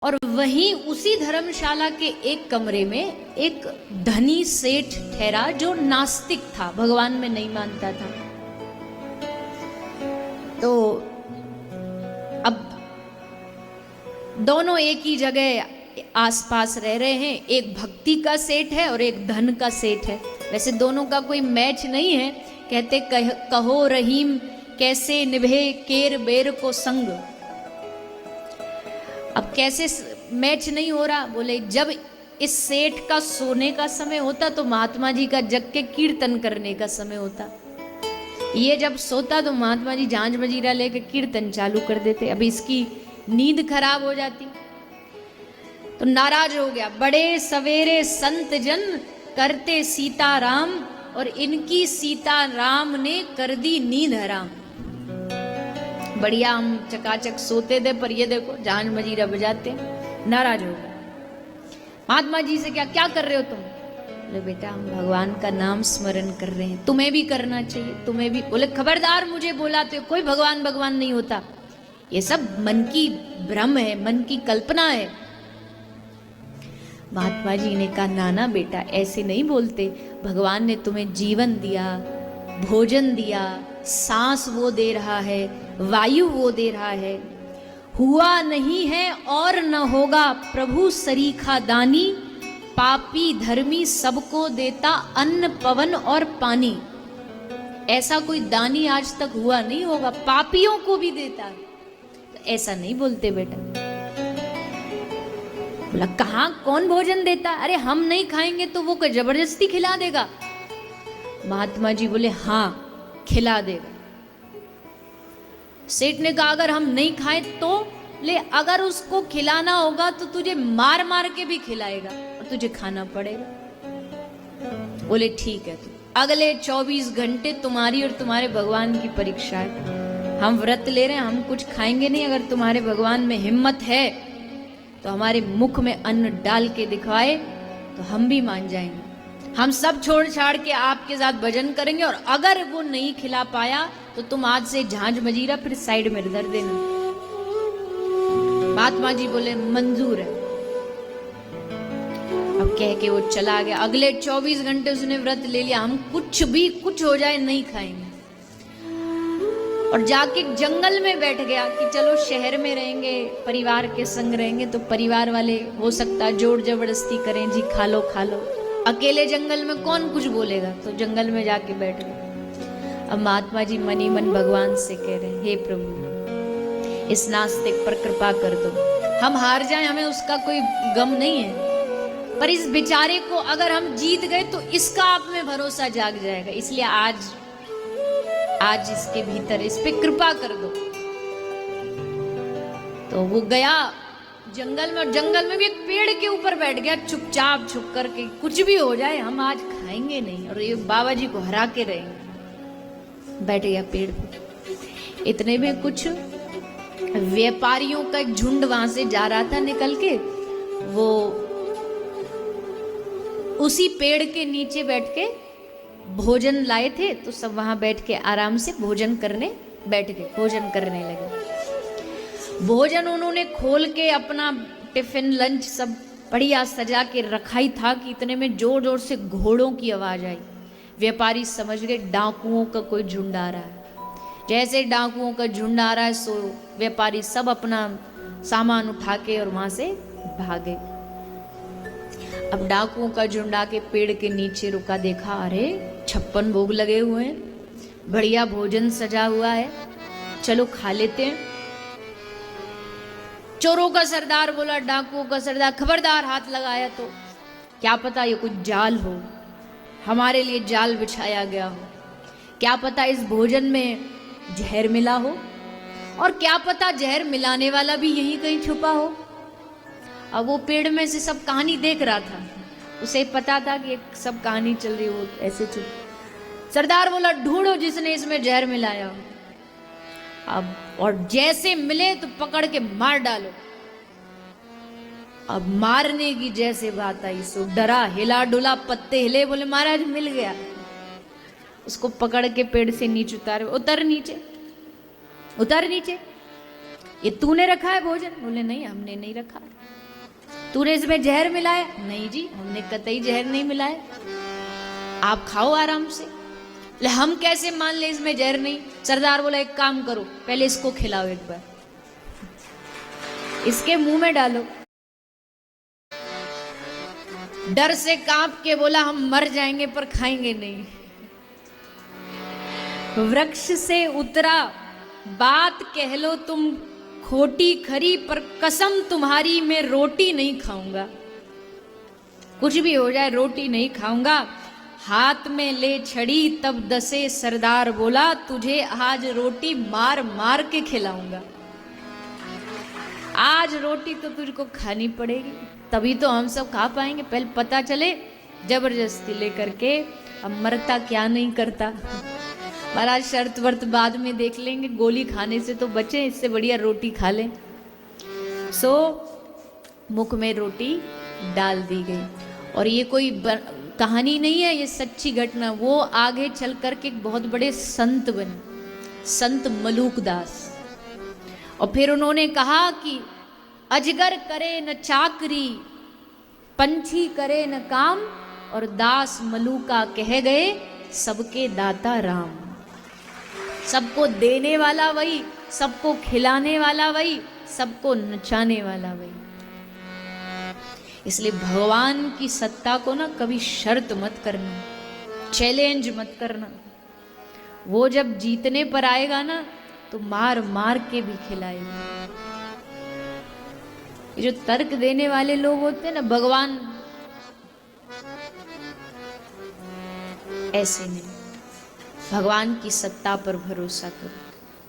और वहीं उसी धर्मशाला के एक कमरे में एक धनी सेठ ठहरा जो नास्तिक था, भगवान में नहीं मानता था। तो अब दोनों एक ही जगह आसपास रह रहे हैं, एक भक्ति का सेठ है और एक धन का सेठ है। वैसे दोनों का कोई मैच नहीं है। कहते कहो रहीम कैसे निभे केर बेर को संग। अब कैसे मैच नहीं हो रहा? बोले जब इस सेठ का सोने का समय होता तो महात्मा जी का जग के कीर्तन करने का समय होता। ये जब सोता तो महात्मा जी झांझ मजीरा लेके कीर्तन चालू कर देते। अब इसकी नींद खराब हो जाती तो नाराज हो गया। बड़े सवेरे संत जन करते सीताराम और इनकी सीताराम ने कर दी नींद हराम। बढ़िया हम चकाचक सोते थे पर ये देखो झांझ मजीरा बजाते। नाराज हो गए। महात्मा जी से क्या कर रहे हो तुम? बोले बेटा हम भगवान का नाम स्मरण कर रहे हैं, तुम्हें भी करना चाहिए, तुम्हें भी। बोले खबरदार मुझे बुलाते हो, कोई भगवान भगवान नहीं होता, ये सब मन की भ्रम है, मन की कल्पना है। महात्मा जी ने कहा नाना बेटा ऐसे नहीं बोलते, भगवान ने तुम्हें जीवन दिया, भोजन दिया, सांस वो दे रहा है, वायु वो दे रहा है। हुआ नहीं है और न होगा प्रभु सरीखा दानी, पापी धर्मी सबको देता अन्न पवन और पानी। ऐसा कोई दानी आज तक हुआ नहीं होगा, पापियों को भी देता है। तो ऐसा नहीं बोलते बेटा। बोला कहां कौन भोजन देता? अरे हम नहीं खाएंगे तो वो जबरदस्ती खिला देगा। महात्मा जी बोले हाँ खिला देगा। सेठ ने कहा अगर हम नहीं खाएं तो? ले अगर उसको खिलाना होगा तो तुझे मार मार के भी खिलाएगा और तुझे खाना पड़ेगा। बोले ठीक है। तो अगले 24 घंटे तुम्हारी और तुम्हारे भगवान की परीक्षा है। हम व्रत ले रहे हैं, हम कुछ खाएंगे नहीं। अगर तुम्हारे भगवान में हिम्मत है तो हमारे मुख में अन्न डाल के दिखाए तो हम भी मान जाएंगे। हम सब छोड़ छाड़ के आपके साथ भजन करेंगे और अगर वो नहीं खिला पाया तो तुम आज से झांझ मजीरा फिर साइड में धर देना। महात्मा जी बोले मंजूर है। अब कह के वो चला गया। अगले 24 घंटे उसने व्रत ले लिया, हम कुछ हो जाए नहीं खाएंगे। और जाके जंगल में बैठ गया कि चलो शहर में रहेंगे, परिवार के संग रहेंगे तो परिवार वाले हो सकता जोर जबरदस्ती करें, जी खा लो खा लो। अकेले जंगल में कौन कुछ बोलेगा, तो जंगल में जाके बैठ गए। अब महात्मा जी मन ही मन भगवान से कह रहे हैं हे प्रभु इस नास्तिक पर कृपा कर दो। हम हार जाएं हमें उसका कोई गम नहीं है, पर इस बेचारे को अगर हम जीत गए तो इसका आप में भरोसा जाग जाएगा। इसलिए आज इसके भीतर इस पे कृपा कर दो। तो वो गया जंगल में, और जंगल में भी एक पेड़ के ऊपर बैठ गया चुपचाप छुप करके। कुछ भी हो जाए हम आज खाएंगे नहीं और ये बाबा जी को हरा के रहेंगे। बैठ गया पेड़ पे। इतने में कुछ व्यापारियों का एक झुंड वहां से जा रहा था निकल के। वो उसी पेड़ के नीचे बैठ के भोजन लाए थे तो सब वहां बैठ के आराम से भोजन करने बैठ गए, भोजन करने लगे। भोजन उन्होंने खोल के अपना टिफिन लंच सब बढ़िया सजा के रखा ही था कि इतने में जोर जोर से घोड़ों की आवाज आई। व्यापारी समझ गए डाकुओं का कोई झुंड आ रहा है। जैसे डाकुओं का झुंड आ रहा है सो व्यापारी सब अपना सामान उठा के और वहां से भागे। अब डाकुओं का झुंड आके पेड़ के नीचे रुका, देखा अरे 56 भोग लगे हुए हैं, बढ़िया भोजन सजा हुआ है, चलो खा लेते हैं। चोरों का सरदार बोला डाकुओं का सरदार खबरदार हाथ लगाया तो क्या पता ये कुछ जाल हो, हमारे लिए जाल बिछाया गया हो, क्या पता इस भोजन में जहर मिला हो, और क्या पता जहर मिलाने वाला भी यहीं कहीं छुपा हो। अब वो पेड़ में से सब कहानी देख रहा था, उसे पता था कि सब कहानी चल रही हो ऐसे चुप। सरदार बोला ढूंढो जिसने इसमें जहर मिलाया हो। अब और जैसे मिले तो पकड़ के मार डालो। अब मारने की जैसे बात आई सो डरा, हिला डुला, पत्ते हिले, बोले महाराज मिल गया। उसको पकड़ के पेड़ से नीचे उतार, उतर नीचे, उतर नीचे। ये तूने रखा है भोजन? बोले नहीं, हमने नहीं रखा। तूने इसमें जहर मिलाया? नहीं जी, हमने कतई जहर नहीं मिलाया, आप खाओ आराम से। ले हम कैसे मान ले इसमें जहर नहीं? सरदार बोला एक काम करो, पहले इसको खिलाओ, एक बार इसके मुंह में डालो। डर से कांप के बोला हम मर जाएंगे पर खाएंगे नहीं। वृक्ष से उतरा, बात कह लो तुम खोटी खरी, पर कसम तुम्हारी मैं रोटी नहीं खाऊंगा। कुछ भी हो जाए रोटी नहीं खाऊंगा। हाथ में ले छड़ी तब दसे सरदार बोला, तुझे आज रोटी मार मार के खिलाऊंगा। आज रोटी तो तुझको खानी पड़ेगी, तभी तो हम सब खा पाएंगे। पहले पता चले जबरदस्ती लेकर के, अब मरता क्या नहीं करता। महाराज शर्त वर्त बाद में देख लेंगे, गोली खाने से तो बचे, इससे बढ़िया रोटी खा लें। सो मुख में रोटी डाल दी गई। और ये कोई कहानी नहीं है, ये सच्ची घटना। वो आगे चल कर के बहुत बड़े संत बने, संत मलूकदास। और फिर उन्होंने कहा कि अजगर करे न चाकरी, पंछी करे न काम, और दास मलूका कह गए सबके दाता राम। सबको देने वाला वही, सबको खिलाने वाला वही, सबको नचाने वाला वही। इसलिए भगवान की सत्ता को ना कभी शर्त मत करना, चैलेंज मत करना। वो जब जीतने पर आएगा ना तो मार मार के भी खिलाएगा। ये जो तर्क देने वाले लोग होते हैं ना, भगवान ऐसे नहीं। भगवान की सत्ता पर भरोसा करो।